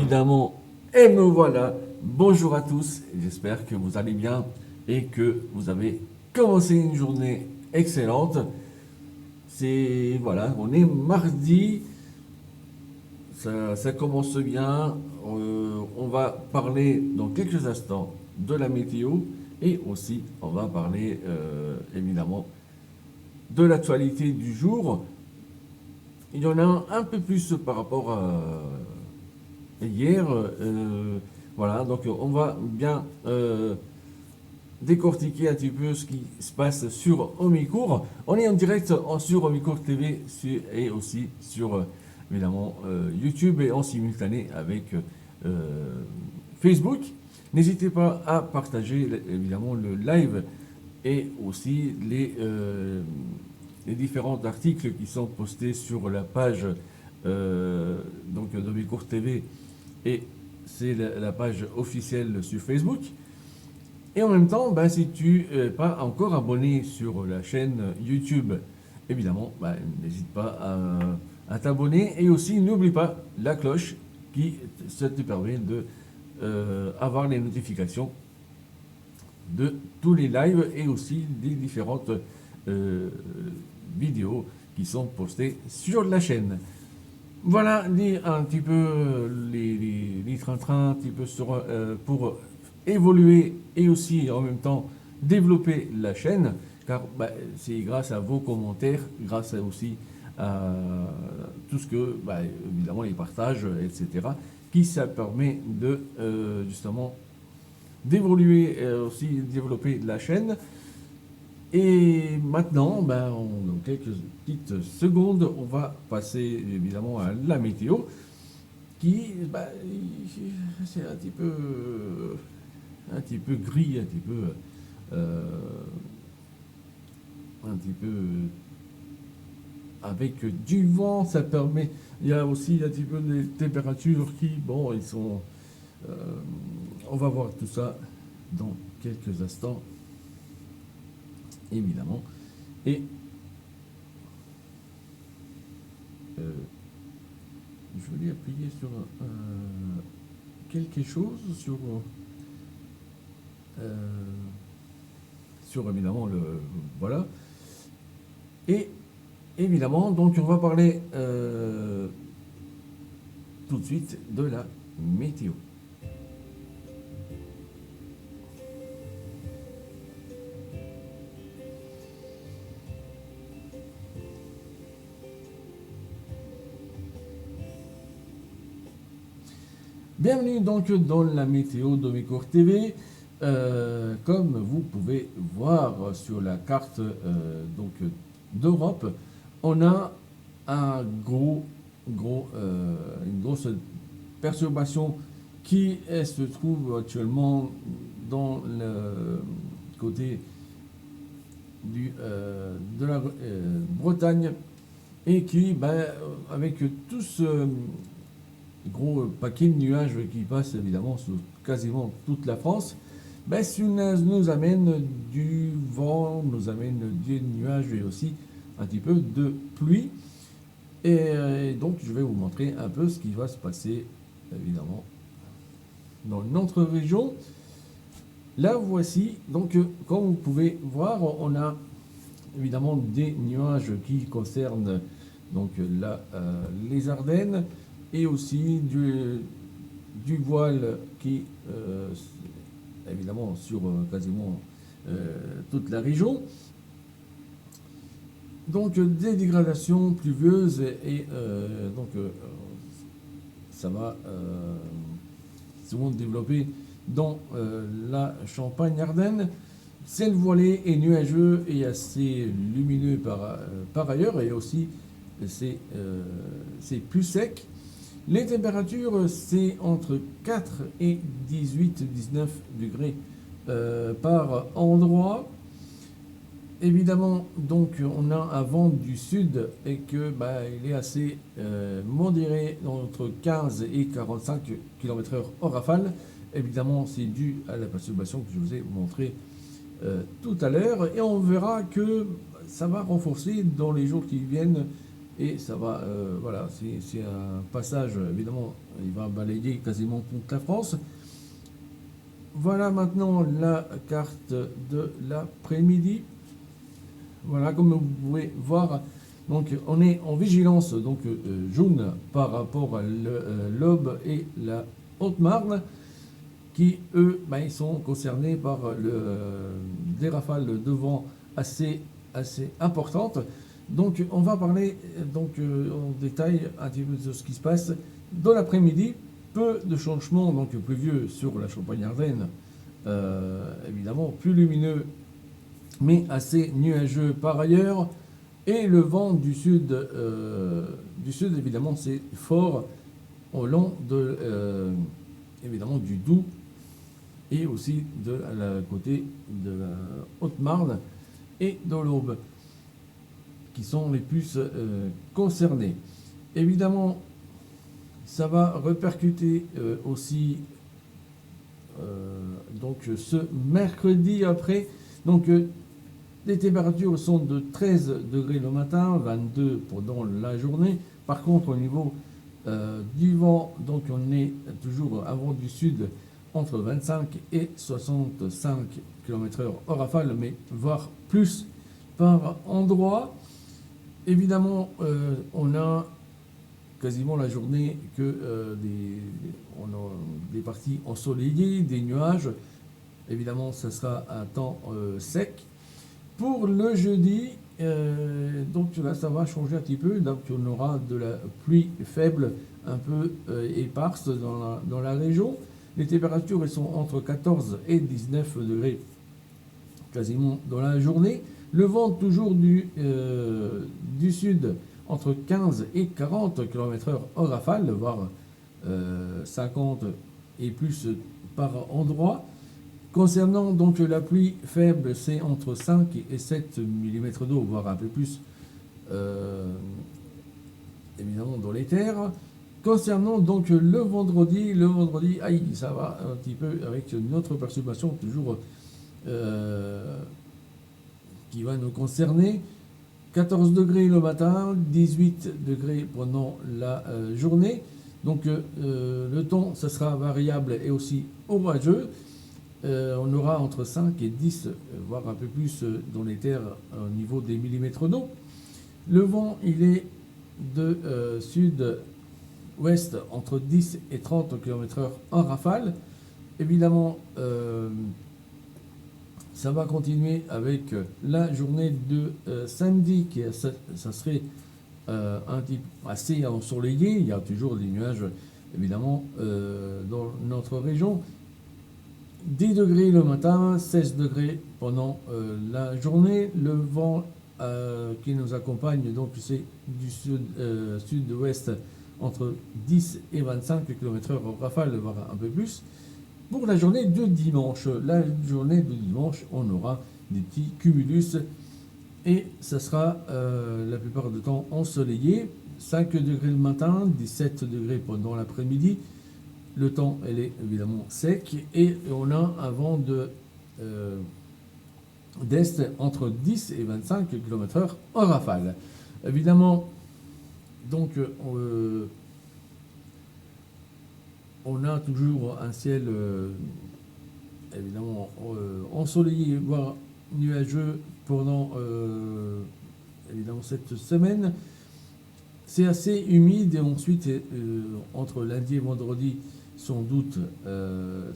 évidemment, et me voilà. Bonjour à tous, j'espère que vous allez bien et que vous avez commencé une journée excellente. Voilà, on est mardi, ça commence bien. On va parler dans quelques instants de la météo et aussi on va parler évidemment de l'actualité du jour. Il y en a un peu plus par rapport à hier. Voilà, donc on va bien décortiquer un petit peu ce qui se passe sur Omicourt. On est en direct sur Omicourt TV et aussi sur évidemment YouTube et en simultané avec Facebook. N'hésitez pas à partager évidemment le live et aussi les différents articles qui sont postés sur la page donc d'Omicourt TV et c'est la page officielle sur Facebook. Et en même temps, si tu n'es pas encore abonné sur la chaîne YouTube, évidemment, n'hésite pas à t'abonner. Et aussi, n'oublie pas la cloche ça te permet de avoir les notifications de tous les lives et aussi des différentes vidéos qui sont postées sur la chaîne. Voilà un petit peu les trains-trains, un petit peu pour évoluer et aussi en même temps développer la chaîne, car c'est grâce à vos commentaires, grâce aussi à tout ce que, évidemment, les partages, etc., qui ça permet de justement d'évoluer et aussi développer la chaîne. Et maintenant, dans quelques petites secondes, on va passer évidemment à la météo, qui, c'est un petit peu gris, un petit peu avec du vent, ça permet. Il y a aussi un petit peu des températures qui, ils sont. On va voir tout ça dans quelques instants, évidemment. Et je voulais appuyer sur quelque chose, sur évidemment voilà. Et évidemment, donc on va parler tout de suite de la météo. Bienvenue donc dans la météo d'Omicourt TV. Comme vous pouvez voir sur la carte donc d'Europe, on a une grosse perturbation qui se trouve actuellement dans le côté de la Bretagne et qui, avec tout ce gros paquet de nuages qui passent évidemment sur quasiment toute la France, nous amène du vent, nous amène des nuages et aussi un petit peu de pluie. Et donc je vais vous montrer un peu ce qui va se passer évidemment dans notre région. Là voici, donc comme vous pouvez voir, on a évidemment des nuages qui concernent donc les Ardennes et aussi du voile qui évidemment sur quasiment toute la région. Donc des dégradations pluvieuses et ça va souvent développer dans la Champagne-Ardenne. Ciel voilé et nuageux et assez lumineux par ailleurs, et aussi c'est plus sec. Les températures, c'est entre 4 et 18-19 degrés par endroit. Évidemment, donc on a un vent du sud et que il est assez modéré, entre 15 et 45 km/h en rafale. Évidemment, c'est dû à la perturbation que je vous ai montré tout à l'heure, et on verra que ça va renforcer dans les jours qui viennent et ça va, voilà, c'est un passage, évidemment, il va balayer quasiment toute la France. Voilà maintenant la carte de l'après-midi. Voilà, comme vous pouvez voir, donc on est en vigilance donc jaune par rapport à l'Aube et la Haute-Marne, qui eux, ils sont concernés par des rafales de vent assez importantes. Donc on va parler en détail un petit peu de ce qui se passe dans l'après-midi. Peu de changements donc pluvieux sur la Champagne-Ardenne, évidemment plus lumineux mais assez nuageux par ailleurs. Et le vent du sud évidemment, c'est fort au long de, évidemment, du Doubs et aussi de la côté de la Haute-Marne et de l'Aube, qui sont les plus concernés. Évidemment, ça va répercuter aussi donc ce mercredi après. Donc les températures sont de 13 degrés le matin, 22 pendant la journée. Par contre, au niveau du vent, donc on est toujours un vent du sud entre 25 et 65 km/h en rafale, mais voire plus par endroit. Évidemment, on a quasiment la journée que on a des parties ensoleillées, des nuages. Évidemment, ce sera un temps sec. Pour le jeudi, donc là, ça va changer un petit peu. Donc, on aura de la pluie faible, un peu éparse dans la région. Les températures elles sont entre 14 et 19 degrés quasiment dans la journée. Le vent toujours du sud entre 15 et 40 km/h en rafale, voire 50 et plus par endroit. Concernant donc la pluie faible, c'est entre 5 et 7 mm d'eau, voire un peu plus, évidemment dans les terres. Concernant donc le vendredi, ça va un petit peu avec notre perturbation toujours qui va nous concerner. 14 degrés le matin, 18 degrés pendant la journée. Donc le temps, ça sera variable et aussi orageux. On aura entre 5 et 10, voire un peu plus dans les terres au niveau des millimètres d'eau. Le vent, il est de sud-ouest entre 10 et 30 km/h en rafale. Évidemment, ça va continuer avec la journée de samedi, qui ça serait un type assez ensoleillé. Il y a toujours des nuages, évidemment, dans notre région. 10 degrés le matin, 16 degrés pendant la journée. Le vent qui nous accompagne, donc c'est du sud-ouest entre 10 et 25 km/h en rafale, voire un peu plus. Pour la journée de dimanche, on aura des petits cumulus et ça sera la plupart du temps ensoleillé. 5 degrés le matin, 17 degrés pendant l'après-midi. Le temps, elle est évidemment sec et on a un vent d'est entre 10 et 25 km/h en rafale. Évidemment, donc on a toujours un ciel évidemment ensoleillé, voire nuageux pendant évidemment cette semaine. C'est assez humide et ensuite entre lundi et vendredi, sans doute,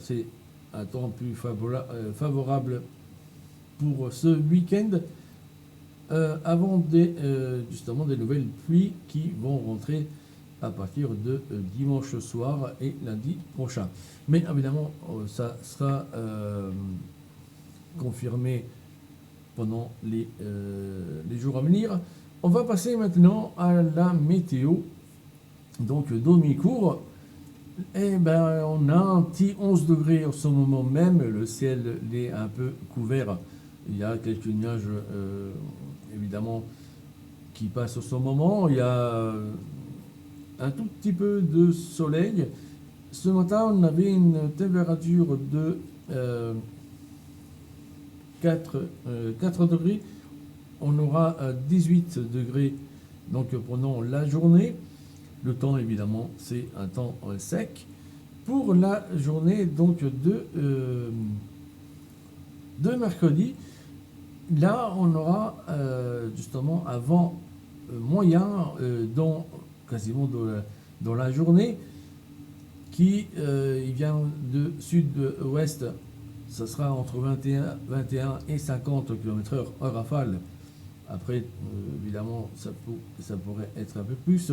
c'est un temps plus favorable pour ce week-end, avant justement des nouvelles pluies qui vont rentrer à partir de dimanche soir et lundi prochain. Mais évidemment, ça sera confirmé pendant les jours à venir. On va passer maintenant à la météo, donc demi-cours. Eh ben, on a un petit 11 degrés en ce moment même, le ciel est un peu couvert. Il y a quelques nuages, évidemment, qui passent en ce moment. Il y a un tout petit peu de soleil. Ce matin, on avait une température de 4 degrés. On aura 18 degrés Donc pendant la journée, le temps évidemment c'est un temps sec. Pour la journée donc de mercredi, là on aura justement un vent moyen quasiment dans la journée qui il vient de sud-ouest. Ça sera entre 21 et 50 km/h en rafale. Après, évidemment, ça pourrait être un peu plus.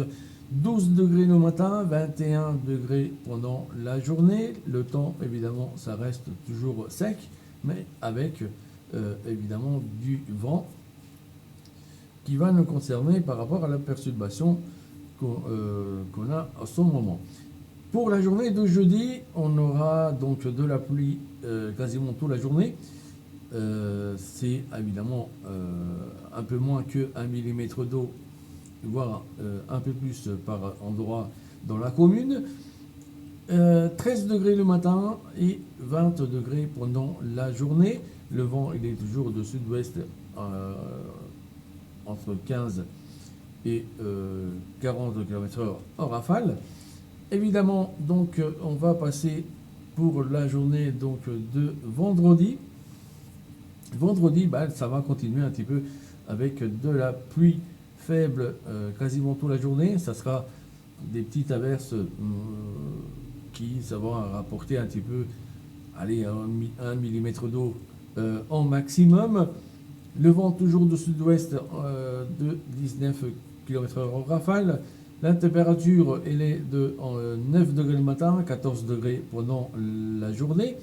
12 degrés le matin, 21 degrés pendant la journée. Le temps, évidemment, ça reste toujours sec, mais avec évidemment du vent qui va nous concerner par rapport à la perturbation qu'on a à ce moment. Pour la journée de jeudi, on aura donc de la pluie quasiment toute la journée. C'est évidemment un peu moins que 1 mm d'eau, voire un peu plus par endroit dans la commune. 13 degrés le matin et 20 degrés pendant la journée. Le vent il est toujours de sud-ouest entre 15 et 40 km/h en rafale. Évidemment, donc on va passer pour la journée donc de vendredi. Vendredi, ça va continuer un petit peu avec de la pluie faible quasiment toute la journée. Ça sera des petites averses qui ça va rapporter un petit peu, allez, 1 mm d'eau en maximum. Le vent toujours de sud-ouest de 19 km/h en rafale. La température elle est de 9 degrés le matin, 14 degrés pendant la journée.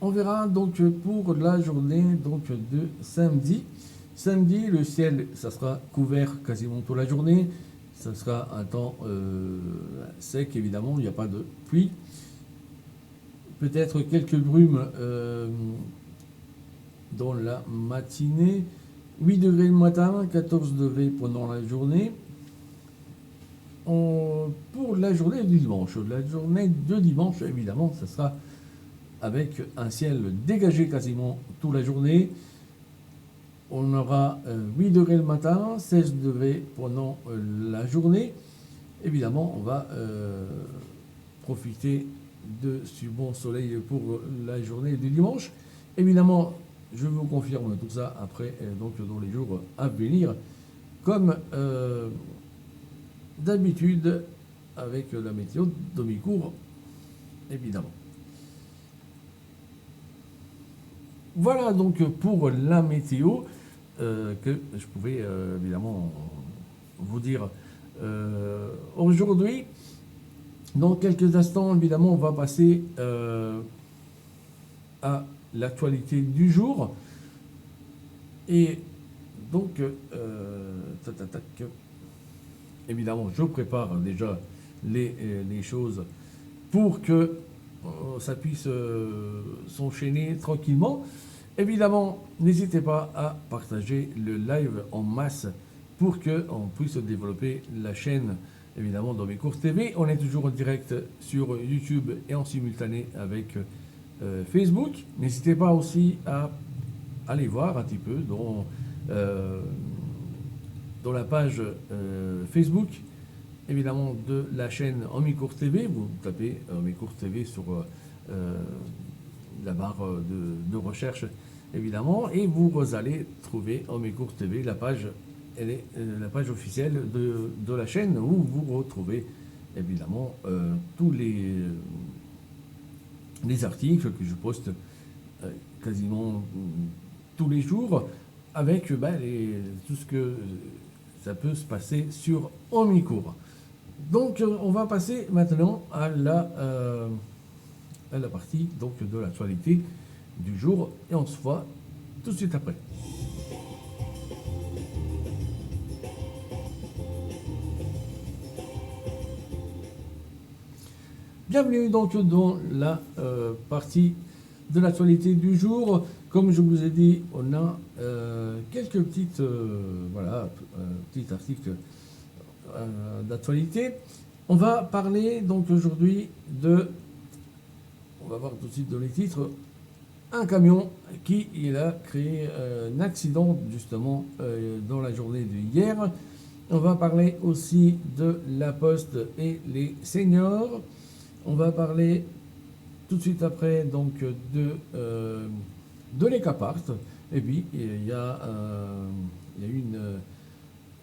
On verra donc pour la journée donc de samedi. Samedi, le ciel, ça sera couvert quasiment toute la journée. Ça sera un temps sec, évidemment, il n'y a pas de pluie. Peut-être quelques brumes dans la matinée. 8 degrés le matin, 14 degrés pendant la journée. Pour la journée du dimanche. La journée de dimanche, évidemment, ça sera avec un ciel dégagé quasiment toute la journée. On aura 8 degrés le matin, 16 degrés pendant la journée. Évidemment, on va profiter de ce bon soleil pour la journée du dimanche. Évidemment, je vous confirme tout ça après, donc dans les jours à venir, comme d'habitude avec la météo de mi-cours, évidemment. Voilà donc pour la météo que je pouvais évidemment vous dire aujourd'hui. Dans quelques instants, évidemment, on va passer à l'actualité du jour. Et donc, évidemment, je prépare déjà les choses pour que ça puisse s'enchaîner tranquillement. Évidemment, n'hésitez pas à partager le live en masse pour qu'on puisse développer la chaîne, évidemment, dans mes courses TV. On est toujours en direct sur YouTube et en simultané avec Facebook. N'hésitez pas aussi à aller voir un petit peu dans la page Facebook, évidemment, de la chaîne Omi Courses TV. Vous tapez Omi Courses TV sur la barre de recherche, évidemment, et vous allez trouver Omi Courses TV, la page, elle est la page officielle de la chaîne où vous retrouvez, évidemment, tous les articles que je poste quasiment tous les jours, avec tout ce que ça peut se passer sur Omicourt. Donc on va passer maintenant à la partie donc, de l'actualité du jour et on se voit tout de suite après. Bienvenue donc dans la partie de l'actualité du jour. Comme je vous ai dit, on a quelques petites petits articles d'actualité. On va parler donc aujourd'hui on va voir tout de suite dans les titres, un camion qui a créé un accident justement dans la journée d'hier. On va parler aussi de la Poste et les seniors. On va parler tout de suite après donc de l'Ecapart. Et puis il y a eu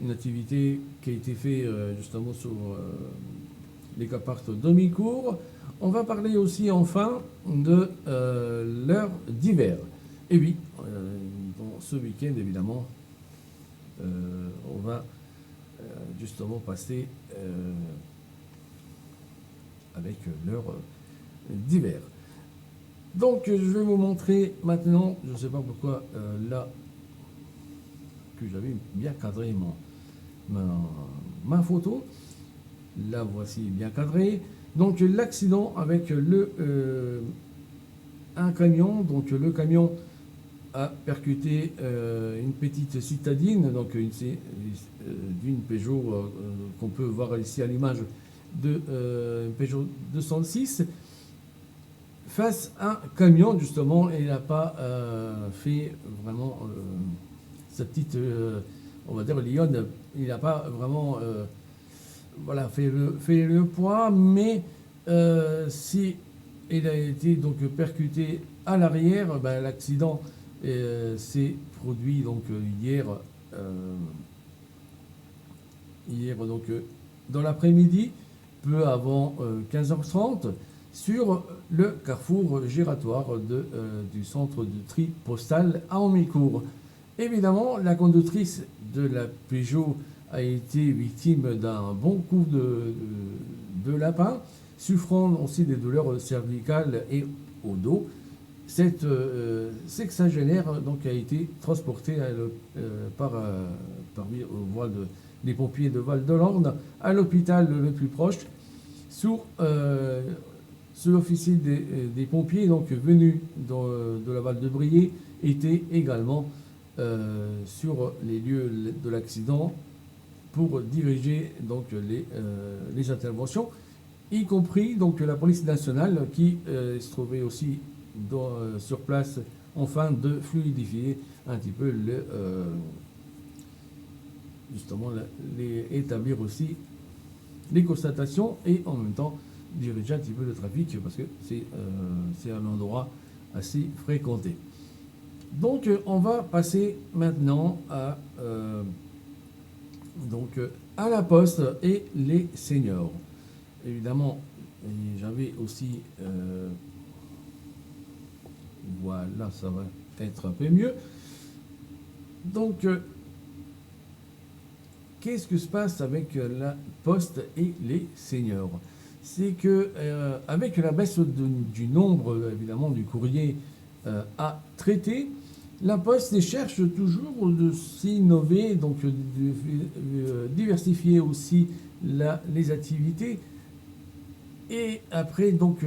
une activité qui a été faite justement sur l'Ecapart de Micourt. On va parler aussi enfin de l'heure d'hiver. Et oui, dans ce week-end évidemment, on va justement passer avec l'heure d'hiver. Donc je vais vous montrer maintenant, je ne sais pas pourquoi là que j'avais bien cadré ma photo. La voici bien cadrée. Donc l'accident avec un camion. Donc le camion a percuté une petite citadine, donc d'une Peugeot qu'on peut voir ici à l'image de Peugeot 206 face à un camion justement, et il n'a pas fait vraiment sa petite, on va dire lionne, il n'a pas vraiment voilà, fait le poids, mais si il a été donc percuté à l'arrière, ben, l'accident s'est produit donc hier donc dans l'après-midi, peu avant 15h30, sur le carrefour giratoire du centre de tri postal à Micourt. Évidemment, la conductrice de la Peugeot a été victime d'un bon coup de lapin, souffrant aussi des douleurs cervicales et au dos. Cette sexagénaire donc a été transportée par voie des pompiers de Val-de-Lorne à l'hôpital le plus proche, sous l'officier des pompiers donc venu de la Val-de-Briey était également sur les lieux de l'accident pour diriger donc les interventions, y compris donc la police nationale qui se trouvait aussi sur place afin de fluidifier un petit peu justement établir aussi les constatations et en même temps diriger un petit peu le trafic parce que c'est un endroit assez fréquenté. Donc on va passer maintenant à la Poste et les seniors. Évidemment, j'avais aussi voilà, ça va être un peu mieux. Donc qu'est-ce que se passe avec la Poste et les seniors? C'est que avec la baisse du nombre évidemment du courrier à traiter, la Poste cherche toujours de s'innover, donc de diversifier aussi les activités. Et après, donc,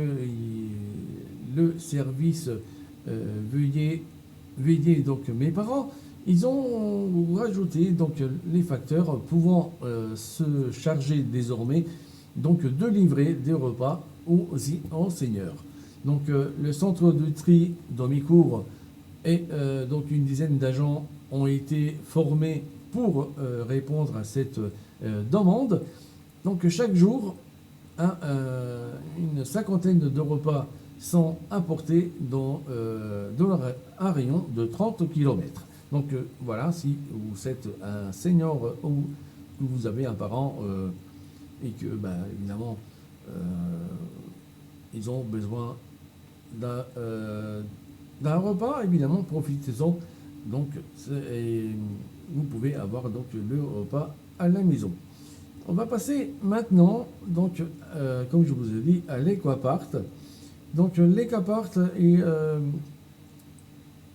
le service veiller donc mes parents, ils ont rajouté donc les facteurs pouvant se charger désormais donc de livrer des repas aux enseignants. Donc le centre de tri dans Micourt et donc une dizaine d'agents ont été formés pour répondre à cette demande. Donc chaque jour, une cinquantaine de repas sont apportés dans un rayon de 30 km. Donc voilà, si vous êtes un senior ou que vous avez un parent et que évidemment ils ont besoin d'un repas, évidemment profitez-en. Donc vous pouvez avoir donc le repas à la maison. On va passer maintenant, donc, comme je vous ai dit, à l'Ecapart. Donc l'Ecapart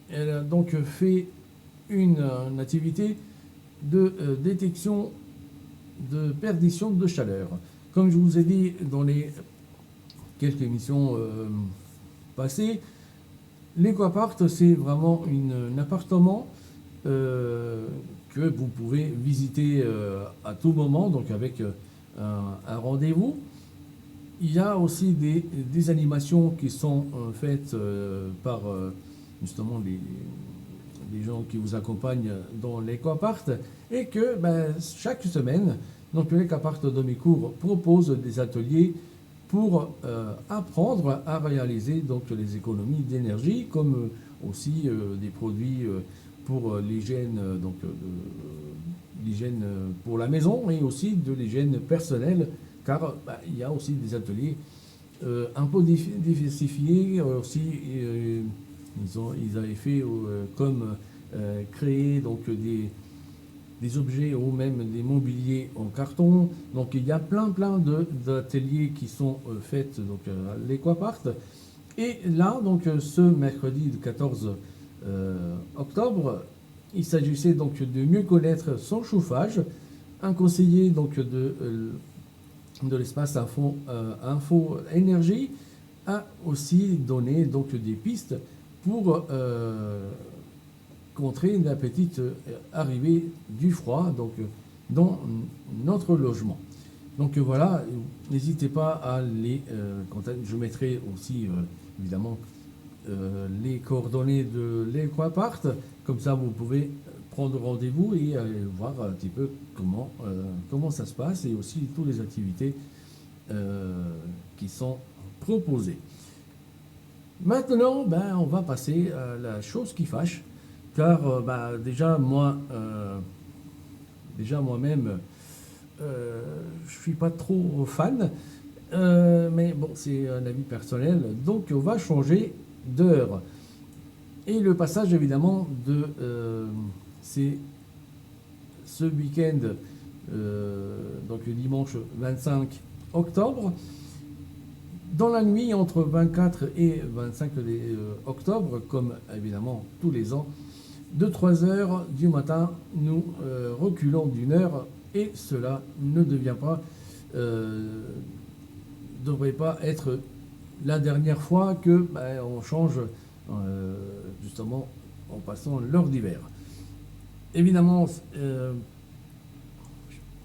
elle a donc fait une activité de détection de perdition de chaleur. Comme je vous ai dit dans les quelques émissions passées, l'Ecapart c'est vraiment un appartement que vous pouvez visiter à tout moment, donc avec un rendez-vous. Il y a aussi des animations qui sont faites par justement des gens qui vous accompagnent dans l'Ecoapart, et que chaque semaine, donc l'Ecoapart Domicourt propose des ateliers pour apprendre à réaliser donc les économies d'énergie, comme aussi des produits pour l'hygiène, l'hygiène pour la maison, et aussi de l'hygiène personnelle, car il y a aussi des ateliers un peu diversifiés aussi. Ils avaient fait comme créer donc des objets ou même des mobiliers en carton. Donc il y a plein d'ateliers qui sont faits donc à l'Ecoapart. Et là, donc ce mercredi 14 octobre, il s'agissait donc de mieux connaître son chauffage. Un conseiller donc de l'espace info énergie a aussi donné donc des pistes pour contrer la petite arrivée du froid donc dans notre logement. Donc voilà, n'hésitez pas à les contacter. Je mettrai aussi évidemment les coordonnées de l'Ecoapart, comme ça vous pouvez prendre rendez-vous et voir un petit peu comment ça se passe, et aussi toutes les activités qui sont proposées. Maintenant, on va passer à la chose qui fâche, car déjà moi-même, je suis pas trop fan, mais bon, c'est un avis personnel, donc on va changer d'heure. Et le passage, évidemment, c'est ce week-end, donc le dimanche 25 octobre, dans la nuit entre 24 et 25 octobre, comme évidemment tous les ans, de 3 heures du matin, nous reculons d'une heure, et cela ne devrait pas être la dernière fois que on change justement en passant l'heure d'hiver. Évidemment,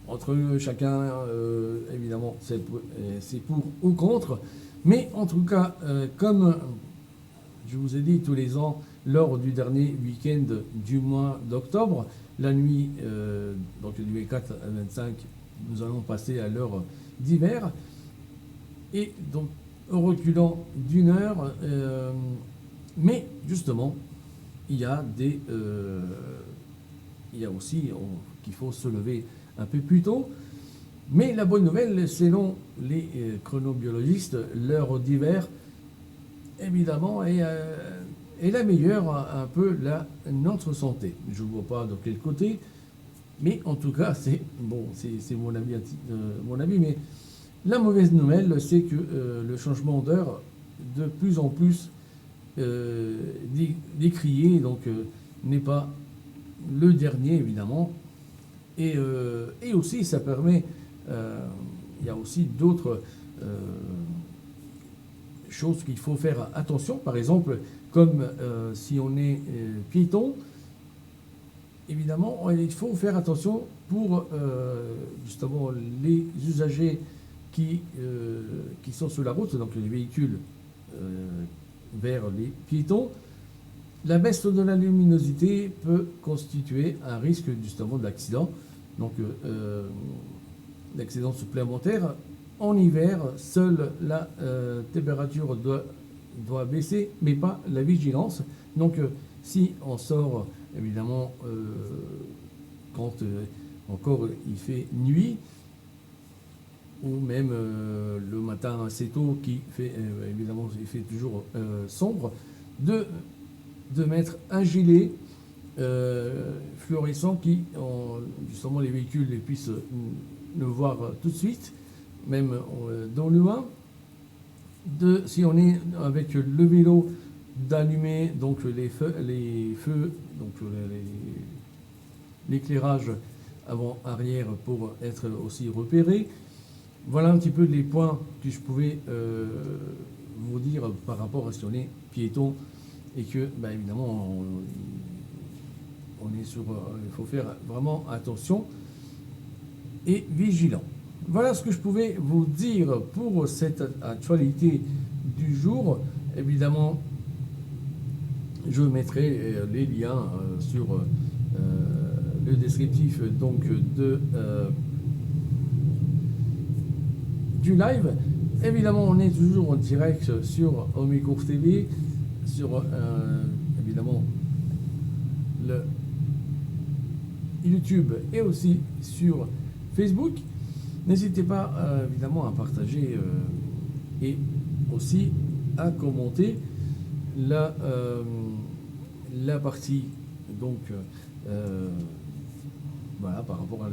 entre chacun, évidemment, c'est pour ou contre, mais en tout cas, comme je vous ai dit tous les ans, lors du dernier week-end du mois d'octobre, la nuit, donc du 24 à 25, nous allons passer à l'heure d'hiver, et donc reculant d'une heure, mais justement, il y a aussi qu'il faut se lever un peu plus tôt. Mais la bonne nouvelle, selon les chronobiologistes, l'heure d'hiver, évidemment, est la meilleure un peu notre santé. Je ne vois pas de quel côté, mais en tout cas, c'est mon avis, mais la mauvaise nouvelle, c'est que le changement d'heure, de plus en plus décrié, donc n'est pas le dernier, évidemment. Et aussi, ça permet, il y a aussi d'autres choses qu'il faut faire attention. Par exemple, comme si on est piéton, évidemment, il faut faire attention pour justement les usagers qui sont sur la route, donc les véhicules vers les piétons. La baisse de la luminosité peut constituer un risque justement d'accident, donc d'accident supplémentaire. En hiver, seule la température doit baisser, mais pas la vigilance. Donc si on sort, évidemment, quand encore il fait nuit, ou même le matin assez tôt, qui fait, évidemment, il fait toujours sombre, de mettre un gilet fluorescent qui, justement, les véhicules puissent le voir tout de suite, même dans le loin. Si on est avec le vélo, d'allumer donc les feux, donc l'éclairage avant-arrière pour être aussi repéré. Voilà un petit peu les points que je pouvais vous dire par rapport à si on est piéton, et que évidemment on est sur, il faut faire vraiment attention et vigilant. Voilà ce que je pouvais vous dire pour cette actualité du jour. Évidemment, Je mettrai les liens sur le descriptif donc du live. Évidemment, on est toujours en direct sur Omicours TV, sur évidemment le YouTube et aussi sur Facebook. N'hésitez pas évidemment à partager et aussi à commenter la partie donc voilà, par rapport à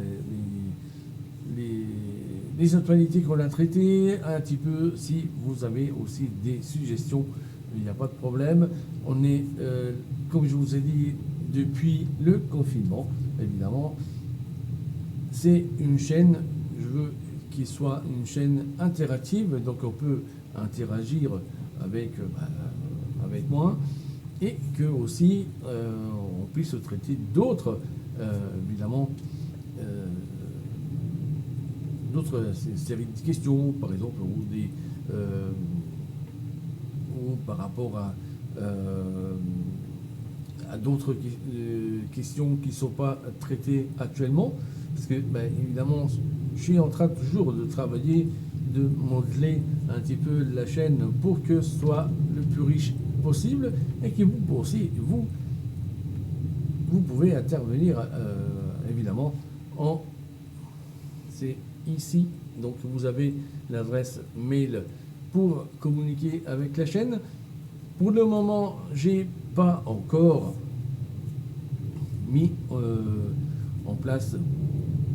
les actualités qu'on a traitées, un petit peu. Si vous avez aussi des suggestions, il n'y a pas de problème. On est, comme je vous ai dit, depuis le confinement, évidemment. C'est une chaîne, je veux qu'il soit une chaîne interactive, donc on peut interagir avec moi, et que aussi on puisse traiter d'autres, évidemment, d'autres séries de questions, par exemple, ou par rapport à d'autres questions qui ne sont pas traitées actuellement. Parce que, évidemment, je suis en train toujours de travailler, de modeler un petit peu la chaîne pour que ce soit le plus riche possible et que vous aussi, vous pouvez intervenir, évidemment, c'est ici. Donc, vous avez l'adresse mail pour communiquer avec la chaîne. Pour le moment, j'ai pas encore mis en place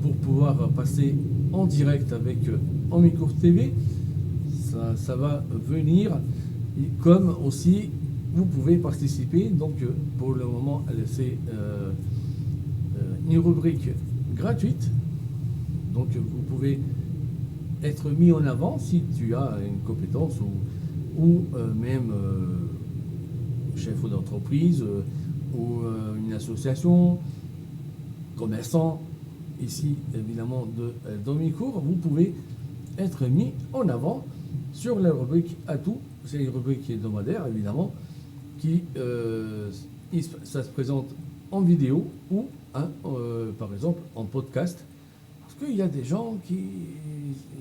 pour pouvoir passer en direct avec Omicours TV. Ça va venir. Et comme aussi, vous pouvez participer. Donc, pour le moment, c'est une rubrique gratuite. Donc, vous pouvez être mis en avant si tu as une compétence ou même chef d'entreprise ou une association, commerçant. Ici, évidemment, d'Omicours, vous pouvez être mis en avant sur la rubrique Atout. C'est une rubrique hebdomadaire, évidemment, qui ça se présente en vidéo ou, par exemple, en podcast. Parce qu'il y a des gens qui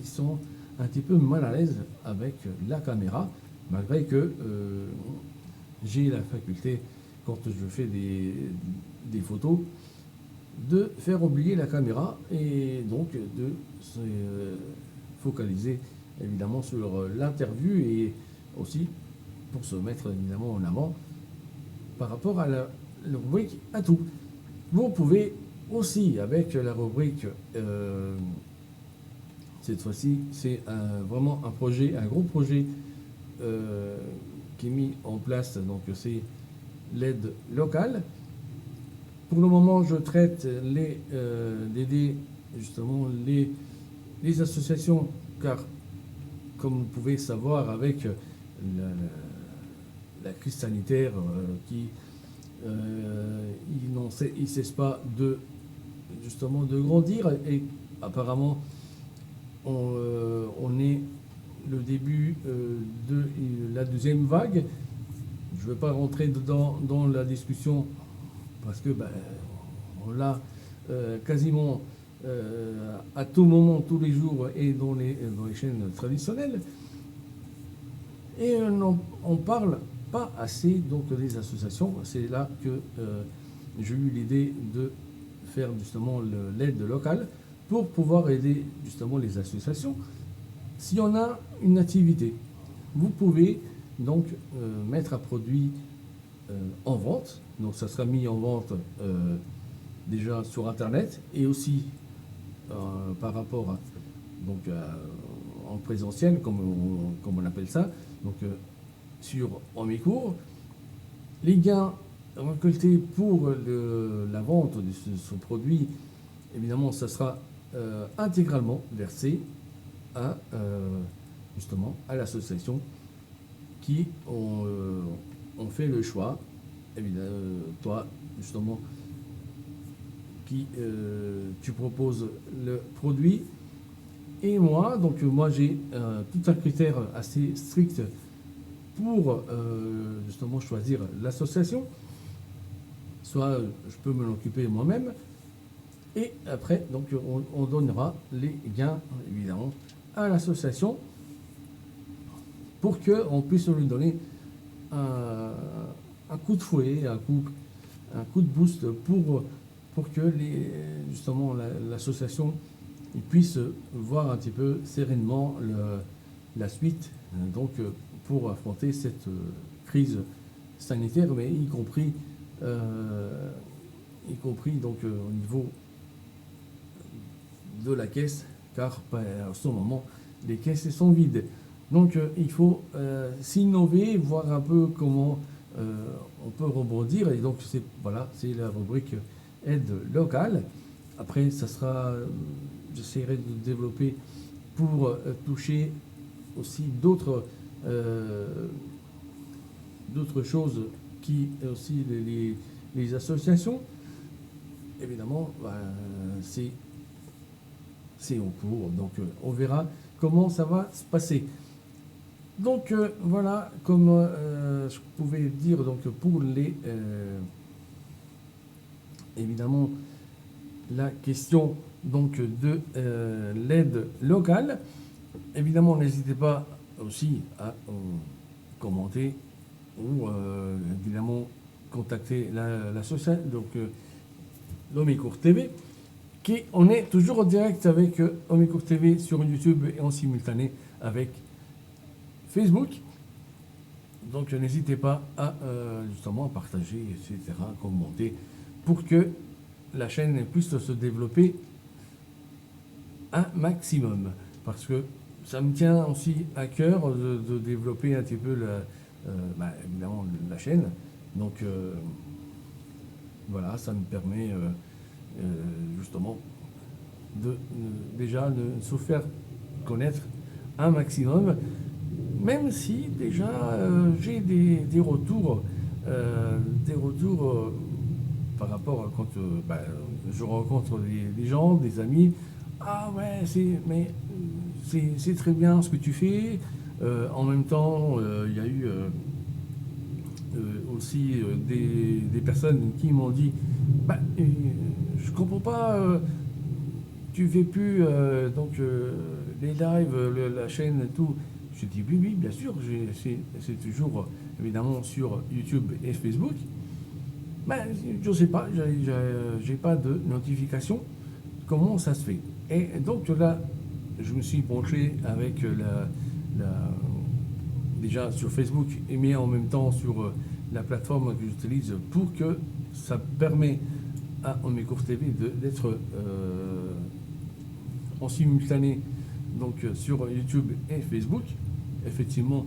sont un petit peu mal à l'aise avec la caméra, malgré que j'ai la faculté, quand je fais des photos, de faire oublier la caméra et donc de se focaliser évidemment sur l'interview et aussi pour se mettre évidemment en avant par rapport à la rubrique Atout. Vous pouvez aussi avec la rubrique, cette fois-ci c'est vraiment un projet, un gros projet qui est mis en place, donc c'est l'aide locale. Pour le moment, je traite d'aider justement les associations, car comme vous pouvez savoir, avec la crise sanitaire qui il ne cesse pas justement de grandir, et apparemment on est le début de la deuxième vague. Je ne vais pas rentrer dans la discussion parce que on l'a quasiment à tout moment, tous les jours, et dans les chaînes traditionnelles. Et on parle pas assez donc des associations. C'est là que j'ai eu l'idée de faire justement l'aide locale pour pouvoir aider justement les associations. Si on a une activité, vous pouvez donc mettre un produit en vente. Donc ça sera mis en vente déjà sur internet et aussi par rapport à, donc en présentiel, comme on appelle ça, donc sur Omicours. Les gains récoltés pour la vente de ce produit, évidemment, ça sera intégralement versé à justement à l'association qui ont fait le choix, évidemment, toi justement, qui tu proposes le produit, et moi, donc moi j'ai tout un critère assez strict pour justement choisir l'association. Soit je peux me l'occuper moi-même. Et après, donc, on donnera les gains, évidemment, à l'association pour qu'on puisse lui donner un coup de fouet, un coup de boost pour que justement l'association puisse voir un petit peu sereinement la suite, donc pour affronter cette crise sanitaire, mais y compris donc au niveau de la caisse, car en ce moment les caisses sont vides. Donc il faut s'innover, voir un peu comment on peut rebondir. Et donc c'est la rubrique aide locale. Après, ça sera, j'essaierai de développer pour toucher aussi d'autres choses qui aussi les associations. Évidemment, c'est en cours, donc on verra comment ça va se passer. Donc voilà, comme je pouvais dire, donc pour les évidemment la question donc de l'aide locale. Évidemment, n'hésitez pas aussi à commenter ou évidemment contacter l'association, donc Omicourt TV, on est toujours en direct avec Omicourt TV sur YouTube et en simultané avec Facebook. Donc n'hésitez pas à justement partager, etc., commenter, pour que la chaîne puisse se développer un maximum. Parce que ça me tient aussi à cœur de développer un petit peu évidemment la chaîne. Donc voilà, ça me permet justement de déjà de se faire connaître un maximum, même si déjà j'ai des retours par rapport à quand je rencontre des gens, des amis. Ah ouais, c'est très bien ce que tu fais. En même temps, il y a eu aussi des personnes qui m'ont dit je comprends pas, tu fais plus les lives, la chaîne et tout. Je dis oui, bien sûr, c'est toujours évidemment sur YouTube et Facebook. Je ne sais pas, j'ai pas de notification. Comment ça se fait? Et donc là, je me suis penché avec déjà sur Facebook, mais en même temps sur la plateforme que j'utilise pour que ça permet à Omicourt TV d'être en simultané donc sur YouTube et Facebook. Effectivement,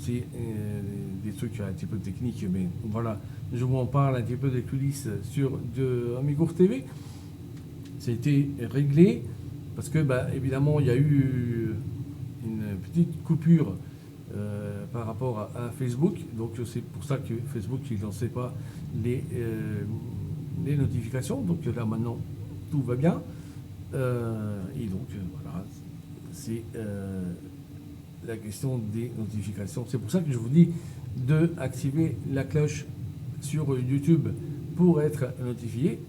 c'est des trucs un petit peu techniques, mais voilà, je vous en parle un petit peu des coulisses sur Omicourt TV. C'était réglé parce que évidemment il y a eu une petite coupure par rapport à Facebook, donc c'est pour ça que Facebook il n'en sait pas les notifications. Donc là maintenant tout va bien et donc voilà, c'est la question des notifications. C'est pour ça que je vous dis de activer la cloche sur YouTube pour être notifié.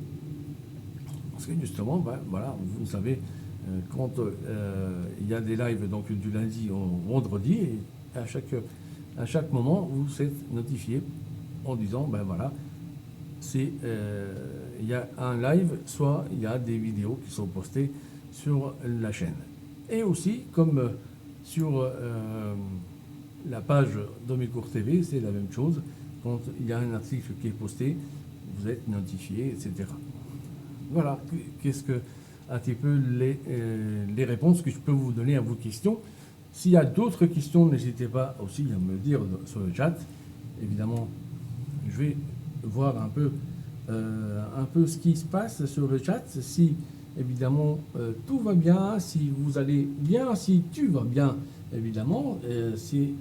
Parce que justement, voilà, vous savez, quand il y a des lives donc du lundi au vendredi, et à chaque moment, vous êtes notifié en disant, voilà, il y a un live, soit il y a des vidéos qui sont postées sur la chaîne. Et aussi, comme sur la page d'Omicourt TV, c'est la même chose. Quand il y a un article qui est posté, vous êtes notifié, etc. Voilà, qu'est-ce que un petit peu les réponses que je peux vous donner à vos questions. S'il y a d'autres questions, n'hésitez pas aussi à me le dire sur le chat. Évidemment, je vais voir un peu ce qui se passe sur le chat. Si évidemment tout va bien, si vous allez bien, si tu vas bien, évidemment, s'il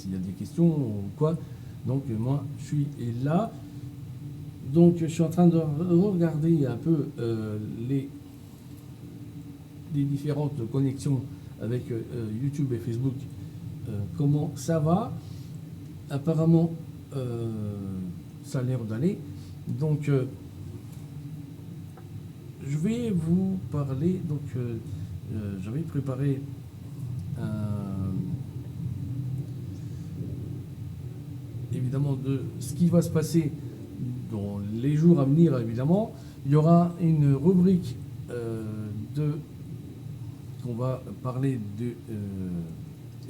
y a des questions ou quoi. Donc moi, je suis là. Donc je suis en train de regarder un peu les différentes connexions avec YouTube et Facebook comment ça va. Apparemment, ça a l'air d'aller. Donc, je vais vous parler. Donc, j'avais préparé évidemment de ce qui va se passer dans les jours à venir. Évidemment, il y aura une rubrique qu'on va parler de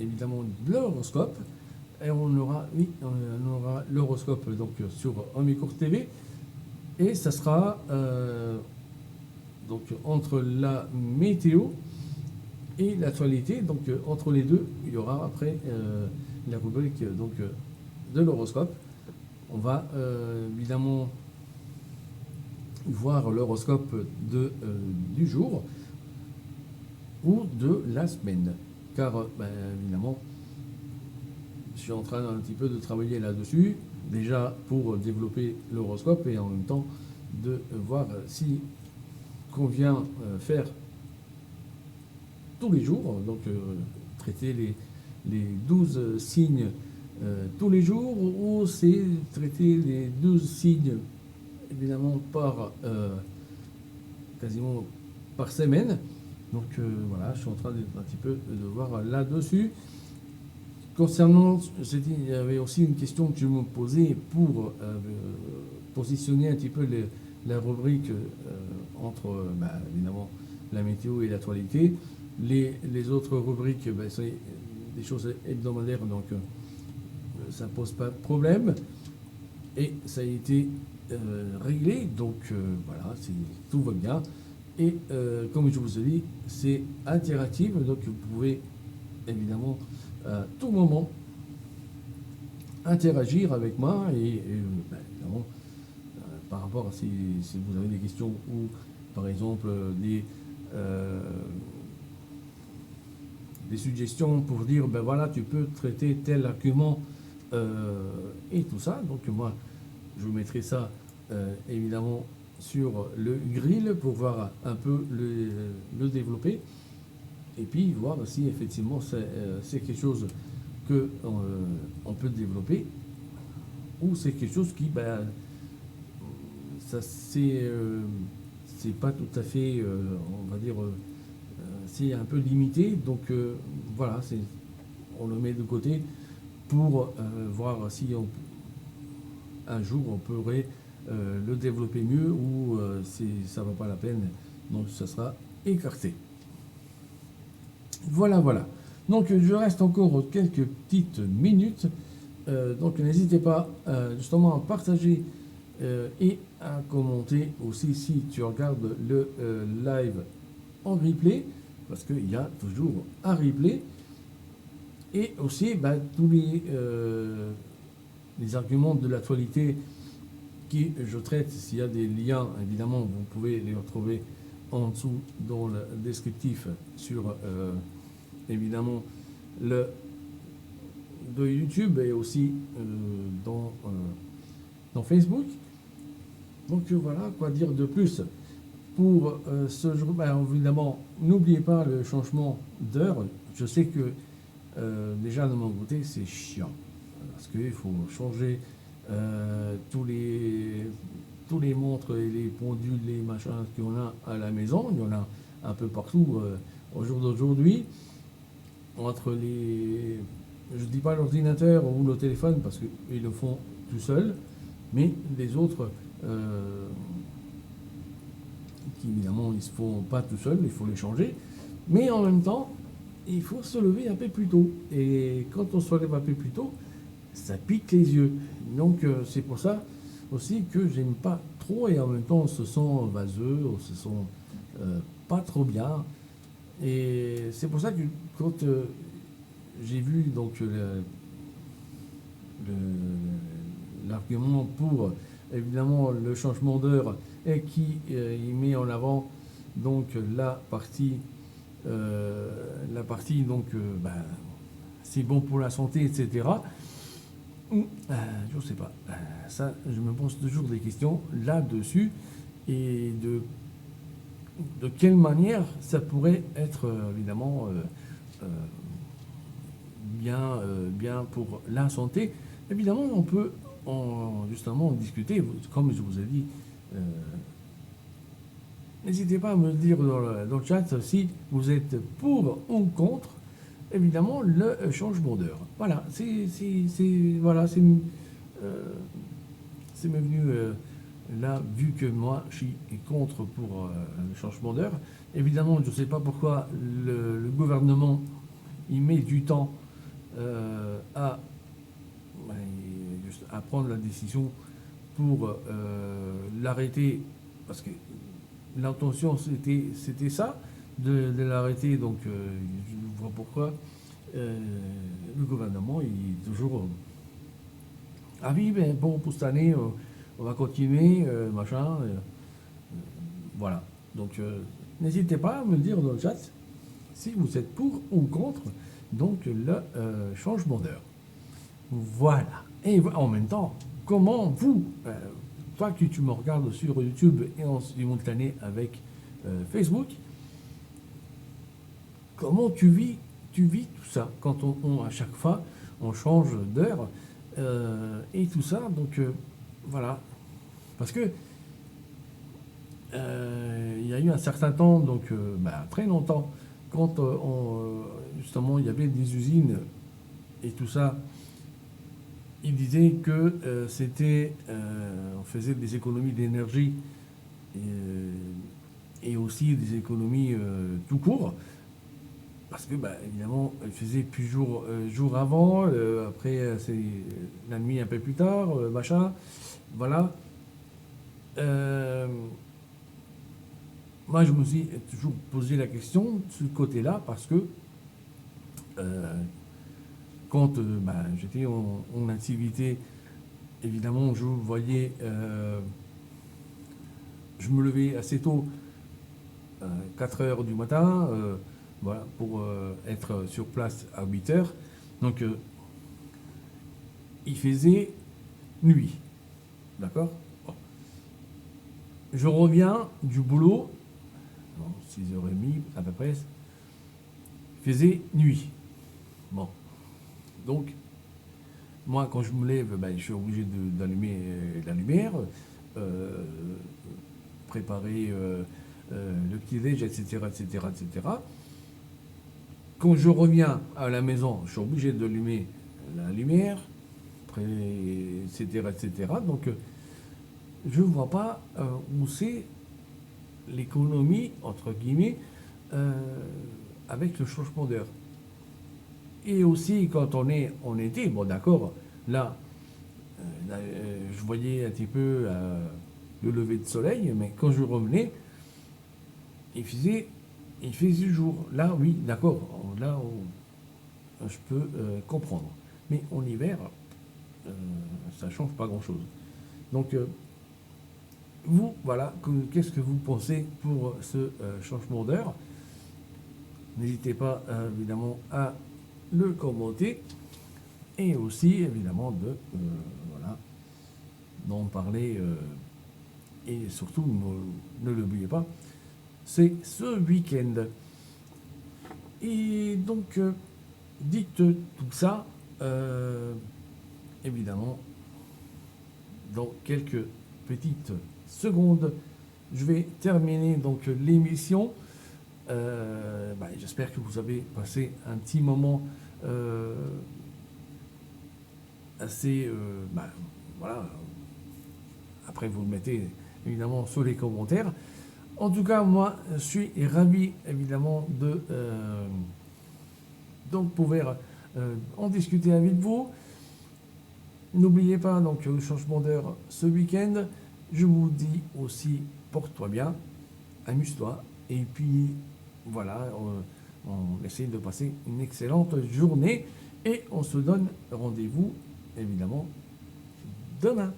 évidemment de l'horoscope. Et on aura l'horoscope donc sur Omnicourt TV, et ça sera donc entre la météo et l'actualité. Donc entre les deux, il y aura après la rubrique donc de l'horoscope. On va évidemment voir l'horoscope du jour ou de la semaine, car évidemment je suis en train un petit peu de travailler là-dessus, déjà pour développer l'horoscope et en même temps de voir si convient faire tous les jours, donc traiter les 12 signes tous les jours, ou c'est traiter les 12 signes évidemment quasiment par semaine. Donc voilà, je suis en train un petit peu de voir là-dessus. Concernant, il y avait aussi une question que je me posais pour positionner un petit peu la rubrique entre évidemment la météo et l'actualité. Les autres rubriques, c'est des choses hebdomadaires, donc ça ne pose pas de problème. Et ça a été réglé, donc voilà, tout va bien. Et comme je vous ai dit, c'est interactif, donc vous pouvez évidemment à tout moment interagir avec moi et évidemment par rapport à si vous avez des questions ou par exemple des suggestions pour dire voilà, tu peux traiter tel argument et tout ça. Donc moi je vous mettrai ça évidemment sur le grill pour voir un peu le développer et puis voir si effectivement c'est quelque chose que on peut développer ou c'est quelque chose qui ça c'est pas tout à fait on va dire c'est un peu limité, donc voilà, on le met de côté pour voir si un jour on pourrait le développer mieux ou si ça ne vaut pas la peine, donc ça sera écarté. Voilà. Donc je reste encore quelques petites minutes, donc n'hésitez pas justement à partager et à commenter aussi si tu regardes le live en replay, parce qu'il y a toujours un replay, et aussi tous les arguments de l'actualité qui je traite. S'il y a des liens, évidemment, vous pouvez les retrouver en dessous dans le descriptif sur évidemment de YouTube et aussi dans Facebook. Donc voilà, quoi dire de plus pour ce jour. Évidemment, n'oubliez pas le changement d'heure. Je sais que déjà de mon côté c'est chiant parce qu'il faut changer tous les montres et les pendules, les machins qu'on a à la maison. Il y en a un peu partout au jour d'aujourd'hui. Entre je dis pas l'ordinateur ou le téléphone parce qu'ils le font tout seuls, mais les autres qui évidemment ils se font pas tout seuls, il faut les changer. Mais en même temps, il faut se lever un peu plus tôt. Et quand on se lève un peu plus tôt, ça pique les yeux. Donc c'est pour ça aussi que j'aime pas trop, et en même temps on se sent vaseux, on se sent pas trop bien. Et c'est pour ça que quand j'ai vu donc l'argument pour évidemment le changement d'heure et qui il met en avant donc la partie donc c'est bon pour la santé, etc. Je sais pas. Ça, je me pose toujours des questions là-dessus, et de quelle manière ça pourrait être évidemment bien pour la santé. Évidemment, on peut justement en discuter, comme je vous ai dit. N'hésitez pas à me dire dans le chat si vous êtes pour ou contre, évidemment, le changement d'heure. Voilà, voilà, c'est m'est venu là, vu que moi, je suis contre pour le changement d'heure. Évidemment, je ne sais pas pourquoi le gouvernement, il met du temps à prendre la décision pour l'arrêter, parce que l'intention c'était ça, de l'arrêter, donc je vois pourquoi le gouvernement il est toujours ah oui, ben bon, pour cette année on va continuer, machin, voilà. Donc n'hésitez pas à me dire dans le chat si vous êtes pour ou contre donc le changement d'heure. Voilà. Et en même temps, comment vous, toi que tu me regardes sur YouTube et en simultané avec Facebook, comment tu vis tout ça quand à chaque fois on change d'heure et tout ça. Donc voilà. Parce que il y a eu un certain temps, donc très longtemps, quand justement il y avait des usines et tout ça. Il disait que on faisait des économies d'énergie et aussi des économies tout court, parce que évidemment, il faisait plus jour avant, après c'est la nuit un peu plus tard, machin, voilà. Moi, je me suis toujours posé la question de ce côté-là, parce que quand j'étais en activité, évidemment, je voyais, je me levais assez tôt, 4 heures du matin, voilà, pour être sur place à 8 heures. Donc, il faisait nuit, d'accord. Bon. Je reviens du boulot, 6h30 à peu près, il faisait nuit. Bon. Donc, moi, quand je me lève, je suis obligé d'allumer la lumière, préparer le petit-déj, etc., etc., etc. Quand je reviens à la maison, je suis obligé d'allumer la lumière, etc., etc. Donc, je ne vois pas où c'est l'économie, entre guillemets, avec le changement d'heure. Et aussi, quand on est en été, bon d'accord, là, je voyais un petit peu le lever de soleil, mais quand je revenais, il faisait jour. Là, oui, d'accord, là, je peux comprendre. Mais en hiver, ça ne change pas grand-chose. Donc, vous, voilà, qu'est-ce que vous pensez pour ce changement d'heure? N'hésitez pas, évidemment, à le commenter et aussi évidemment d'en parler et surtout ne l'oubliez pas, c'est ce week-end. Et donc dites tout ça évidemment dans quelques petites secondes. Je vais terminer donc l'émission. J'espère que vous avez passé un petit moment assez voilà. Après vous le mettez évidemment sur les commentaires. En tout cas, moi je suis ravi évidemment de donc pouvoir en discuter avec vous. N'oubliez pas donc le changement d'heure ce week-end. Je vous dis aussi, porte-toi bien, amuse-toi et puis voilà, on essaie de passer une excellente journée et on se donne rendez-vous évidemment demain.